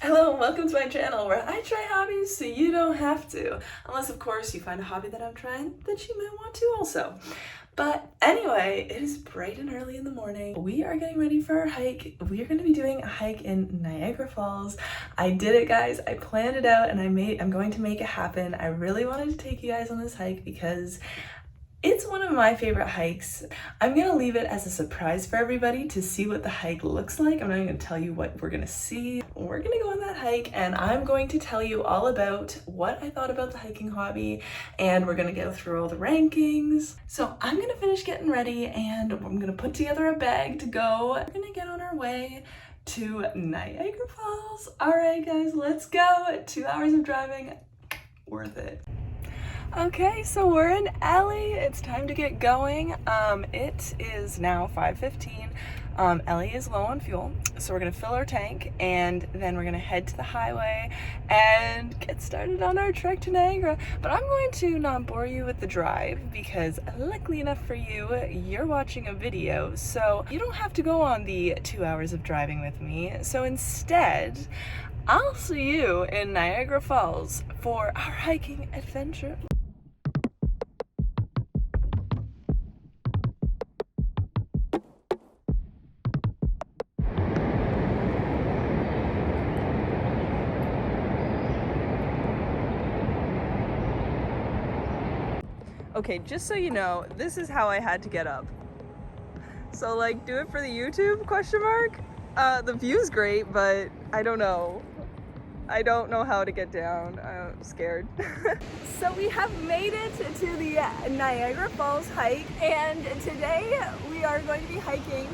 Hello and welcome to my channel where I try hobbies so you don't have to. Unless of course you find a hobby that I'm trying that you might want to also. But anyway, it is bright and early in the morning. We are getting ready for our hike. We are going to be doing a hike in Niagara Falls. I did it, guys. I planned it out and I'm going to make it happen. I really wanted to take you guys on this hike because it's one of my favorite hikes. I'm gonna leave it as a surprise for everybody to see what the hike looks like. I'm not gonna tell you what we're gonna see. We're gonna go on that hike and I'm going to tell you all about what I thought about the hiking hobby, and we're gonna go through all the rankings. So I'm gonna finish getting ready and I'm gonna put together a bag to go. We're gonna get on our way to Niagara Falls. All right, guys, let's go. 2 hours of driving, worth it. Okay, so we're in Ellie. It's time to get going. It is now 5:15. Ellie is low on fuel, so we're gonna fill our tank and then we're gonna head to the highway and get started on our trek to Niagara. But I'm going to not bore you with the drive because luckily enough for you, you're watching a video, so you don't have to go on the 2 hours of driving with me. So instead, I'll see you in Niagara Falls for our hiking adventure. Okay, just so you know, this is how I had to get up. So like, do it for the YouTube, question mark? The view's great, but I don't know. I don't know how to get down. I'm scared. So we have made it to the Niagara Falls hike, and today we are going to be hiking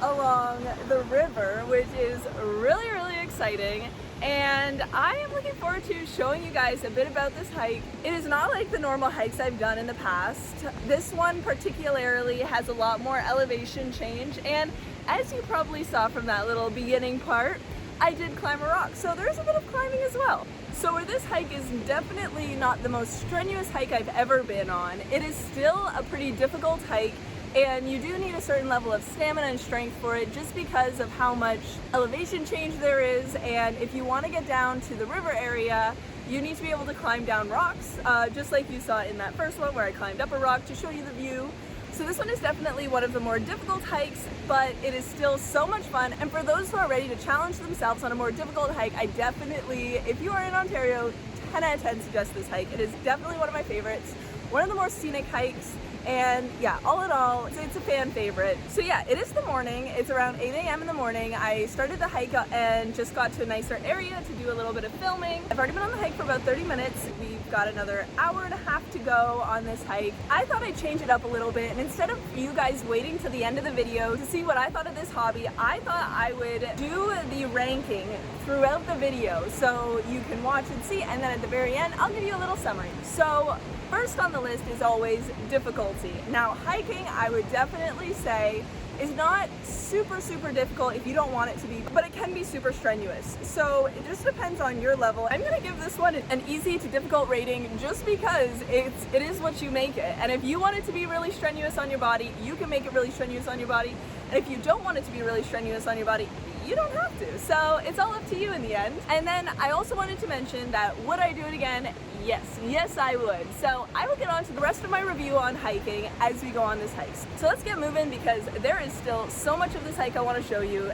along the river, which is really, really exciting. And I am looking forward to showing you guys a bit about this hike. It is not like the normal hikes I've done in the past. This one particularly has a lot more elevation change, and as you probably saw from that little beginning part, I did climb a rock, so there's a bit of climbing as well. So where this hike is definitely not the most strenuous hike I've ever been on, it is still a pretty difficult hike, and you do need a certain level of stamina and strength for it just because of how much elevation change there is. And if you want to get down to the river area, you need to be able to climb down rocks, just like you saw in that first one where I climbed up a rock to show you the view. So this one is definitely one of the more difficult hikes, but it is still so much fun. And for those who are ready to challenge themselves on a more difficult hike, I definitely, if you are in Ontario, 10 out of 10 suggest this hike. It is definitely one of my favorites, one of the more scenic hikes. And yeah, all in all, it's a fan favorite. So yeah, it is the morning. It's around 8 a.m. in the morning. I started the hike and just got to a nicer area to do a little bit of filming. I've already been on the hike for about 30 minutes. We've got another hour and a half to go on this hike. I thought I'd change it up a little bit, and instead of you guys waiting to the end of the video to see what I thought of this hobby, I thought I would do the ranking throughout the video so you can watch and see, and then at the very end, I'll give you a little summary. So first on the list is always difficulty. Now, hiking, I would definitely say, is not super difficult if you don't want it to be, but it can be super strenuous. So it just depends on your level. I'm gonna give this one an easy to difficult rating just because it is what you make it. And if you want it to be really strenuous on your body, you can make it really strenuous on your body. And if you don't want it to be really strenuous on your body, you don't have to. So it's all up to you in the end. And then I also wanted to mention that would I do it again? Yes I would. So I will get on to the rest of my review on hiking as we go on this hike. So let's get moving because there is still so much of this hike I want to show you.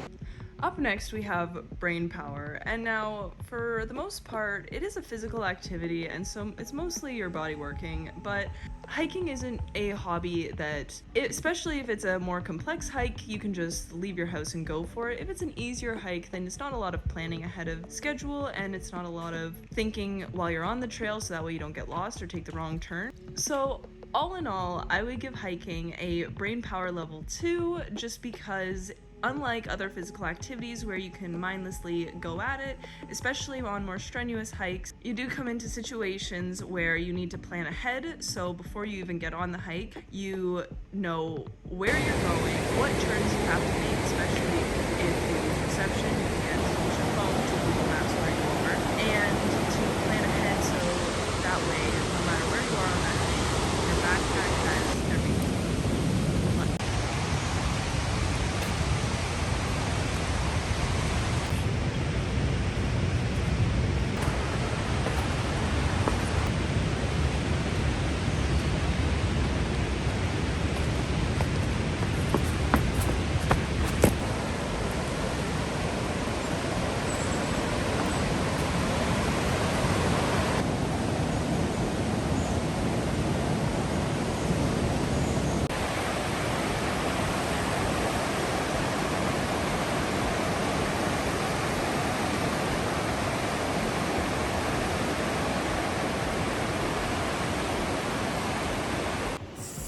Up next we have brain power, and now for the most part it is a physical activity, and so it's mostly your body working, but hiking isn't a hobby that, especially if it's a more complex hike, you can just leave your house and go for it. If it's an easier hike, then it's not a lot of planning ahead of schedule, and it's not a lot of thinking while you're on the trail so that way you don't get lost or take the wrong turn. So all in all, I would give hiking a brain power level 2 just because unlike other physical activities where you can mindlessly go at it, especially on more strenuous hikes, you do come into situations where you need to plan ahead. So before you even get on the hike, you know where you're going, what turns you have to make, especially if you lose reception, you can't use your phone to Google Maps where you are, and to plan ahead so that way, no matter where you are on that hike, your backpack has everything.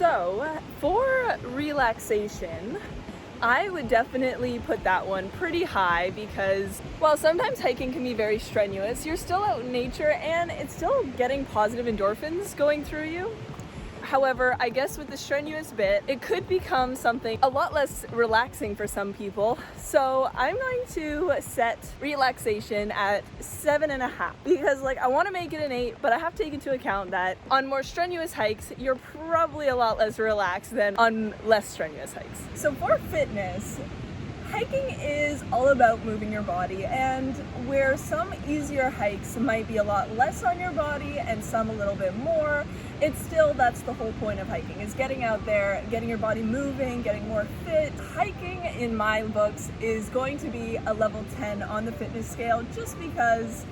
So for relaxation, I would definitely put that one pretty high because while sometimes hiking can be very strenuous, you're still out in nature and it's still getting positive endorphins going through you. However, I guess with the strenuous bit, it could become something a lot less relaxing for some people. So I'm going to set relaxation at 7.5 because I want to make it an 8, but I have to take into account that on more strenuous hikes, you're probably a lot less relaxed than on less strenuous hikes. So for fitness, hiking is all about moving your body, and where some easier hikes might be a lot less on your body and some a little bit more, that's the whole point of hiking, is getting out there, getting your body moving, getting more fit. Hiking, in my books, is going to be a level 10 on the fitness scale just because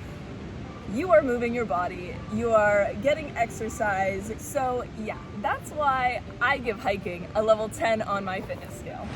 you are moving your body, you are getting exercise. So yeah, that's why I give hiking a level 10 on my fitness scale.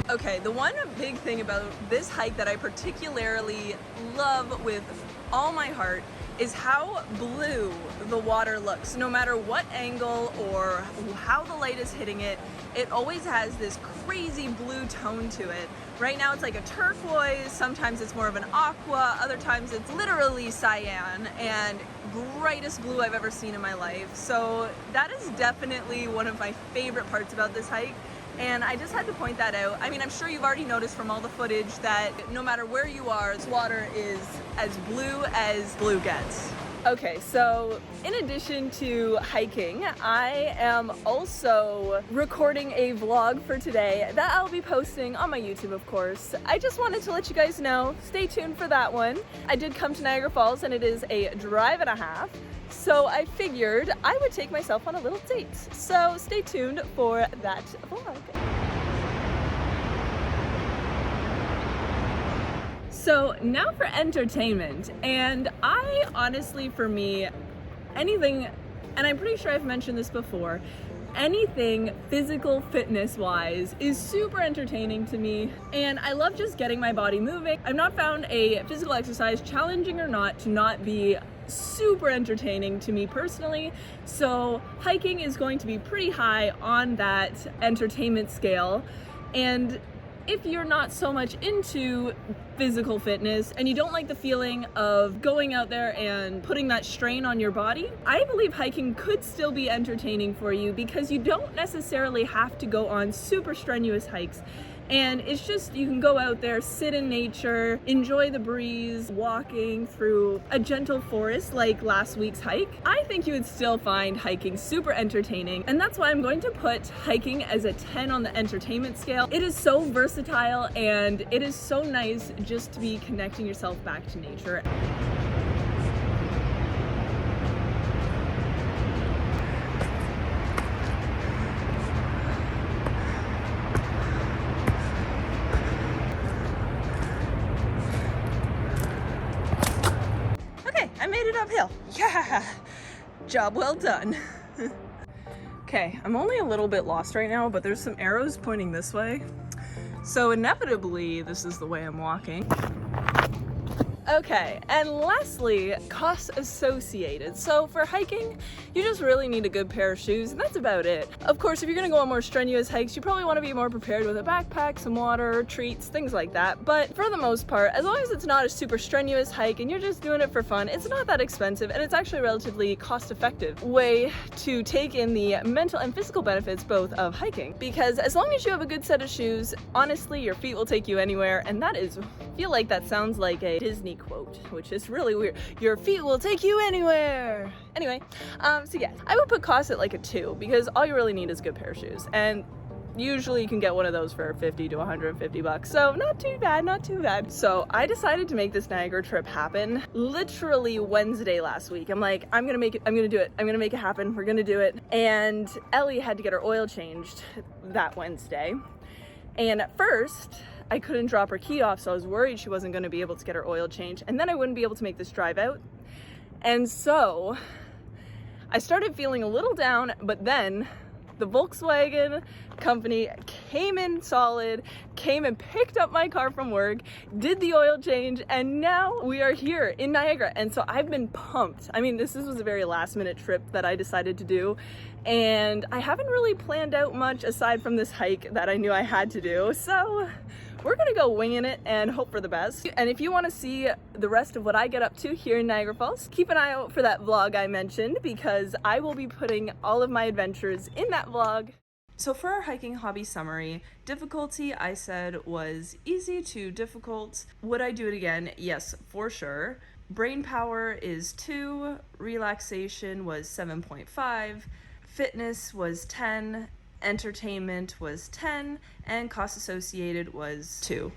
Okay, the one big thing about this hike that I particularly love with all my heart is how blue the water looks. No matter what angle or how the light is hitting it, it always has this crazy blue tone to it. Right now it's like a turquoise, sometimes it's more of an aqua, other times it's literally cyan, and brightest blue I've ever seen in my life. So that is definitely one of my favorite parts about this hike. And I just had to point that out. I mean, I'm sure you've already noticed from all the footage that no matter where you are, this water is as blue gets. Okay, so in addition to hiking, I am also recording a vlog for today that I'll be posting on my YouTube, of course. I just wanted to let you guys know, stay tuned for that one. I did come to Niagara Falls and it is a drive and a half. So I figured I would take myself on a little date. So stay tuned for that vlog. So now for entertainment, and I honestly, for me, anything, and I'm pretty sure I've mentioned this before, anything physical fitness wise is super entertaining to me, and I love just getting my body moving. I've not found a physical exercise, challenging or not, to not be super entertaining to me personally. So hiking is going to be pretty high on that entertainment scale. And if you're not so much into physical fitness and you don't like the feeling of going out there and putting that strain on your body, I believe hiking could still be entertaining for you because you don't necessarily have to go on super strenuous hikes. And it's just, you can go out there, sit in nature, enjoy the breeze, walking through a gentle forest like last week's hike. I think you would still find hiking super entertaining, and that's why I'm going to put hiking as a 10 on the entertainment scale. It is so versatile and it is so nice just to be connecting yourself back to nature. I made it uphill. Yeah, job well done. Okay, I'm only a little bit lost right now, but there's some arrows pointing this way. So inevitably, this is the way I'm walking. Okay, and lastly, costs associated. So for hiking, you just really need a good pair of shoes, and that's about it. Of course, if you're gonna go on more strenuous hikes, you probably wanna be more prepared with a backpack, some water, treats, things like that. But for the most part, as long as it's not a super strenuous hike and you're just doing it for fun, it's not that expensive, and it's actually a relatively cost-effective way to take in the mental and physical benefits both of hiking. Because as long as you have a good set of shoes, honestly, your feet will take you anywhere, and that is, I feel like that sounds like a Disney quote, which is really weird. Your feet will take you anywhere. Anyway, so yeah, I would put cost at like a 2 because all you really need is a good pair of shoes, and usually you can get one of those for 50 to 150 bucks. So not too bad, not too bad. So I decided to make this Niagara trip happen literally Wednesday last week. I'm like, I'm gonna make it, I'm gonna do it, I'm gonna make it happen, we're gonna do it. And Ellie had to get her oil changed that Wednesday. And at first, I couldn't drop her key off, so I was worried she wasn't going to be able to get her oil changed, and then I wouldn't be able to make this drive out. And so I started feeling a little down, but then The Volkswagen company came in solid, came and picked up my car from work, did the oil change, and now we are here in Niagara. And so I've been pumped. I mean, this was a very last minute trip that I decided to do, and I haven't really planned out much aside from this hike that I knew I had to do. So we're gonna go winging it and hope for the best. And if you want to see the rest of what I get up to here in Niagara Falls, keep an eye out for that vlog I mentioned, because I will be putting all of my adventures in that vlog. So for our hiking hobby summary, difficulty I said was easy to difficult. Would I do it again? Yes, for sure. Brain power is 2, relaxation was 7.5, fitness was 10, entertainment was 10, and cost associated was 2.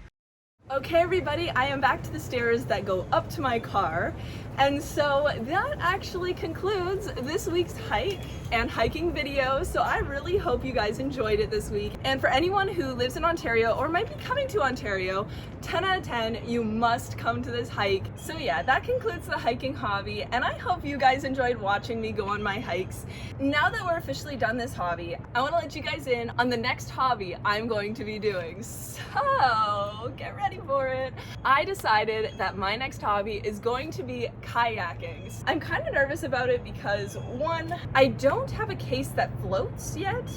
Okay everybody, I am back to the stairs that go up to my car, and so that actually concludes this week's hike and hiking video. So I really hope you guys enjoyed it this week, and for anyone who lives in Ontario or might be coming to Ontario, 10 out of 10, you must come to this hike. So yeah, that concludes the hiking hobby, and I hope you guys enjoyed watching me go on my hikes. Now that we're officially done this hobby, I want to let you guys in on the next hobby I'm going to be doing. So get ready for it. I decided that my next hobby is going to be kayaking. I'm kind of nervous about it because, one, I don't have a case that floats yet,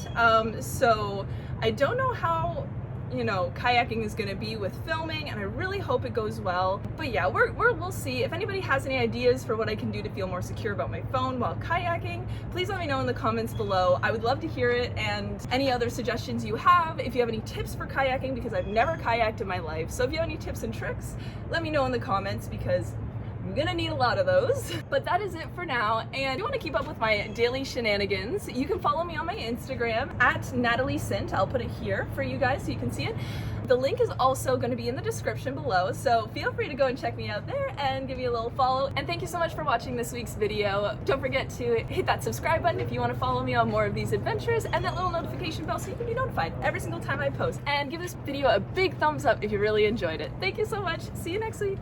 so I don't know how, you know, kayaking is going to be with filming, and I really hope it goes well. But yeah, we'll see. If anybody has any ideas for what I can do to feel more secure about my phone while kayaking, please let me know in the comments below. I would love to hear it, and any other suggestions you have. If you have any tips for kayaking, because I've never kayaked in my life, so if you have any tips and tricks, let me know in the comments, because I'm gonna need a lot of those. But that is it for now, and if you want to keep up with my daily shenanigans, you can follow me on my Instagram at Natalie Sint. I'll put it here for you guys so you can see it. The link is also going to be in the description below, so feel free to go and check me out there and give me a little follow. And thank you so much for watching this week's video. Don't forget to hit that subscribe button if you want to follow me on more of these adventures, and that little notification bell so you can be notified every single time I post. And give this video a big thumbs up if you really enjoyed it. Thank you so much. See you next week.